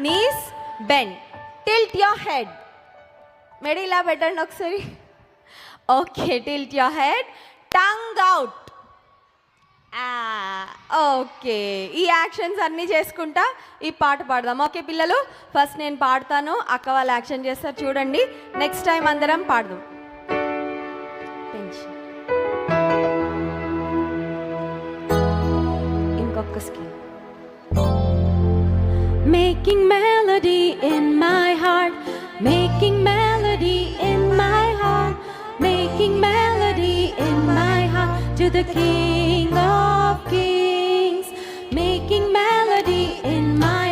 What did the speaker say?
knees bend. Tilt your head. Medi ila పెట్టండి ఒకసారి. Okay, tilt your head. Tongue out. Okay, ఈ actions అన్నీ చేసుకుంటా ఈ పాట పాడదాం. ఓకే పిల్లలు, ఫస్ట్ నేను పాడతాను, అక్క వాళ్ళు యాక్షన్ చేస్తారు చూడండి. నెక్స్ట్ టైం అందరం పాడదాం. ఇంకొక scheme. Making melody in my heart, making melody in my heart, making melody in my heart to the King of Kings, making melody in my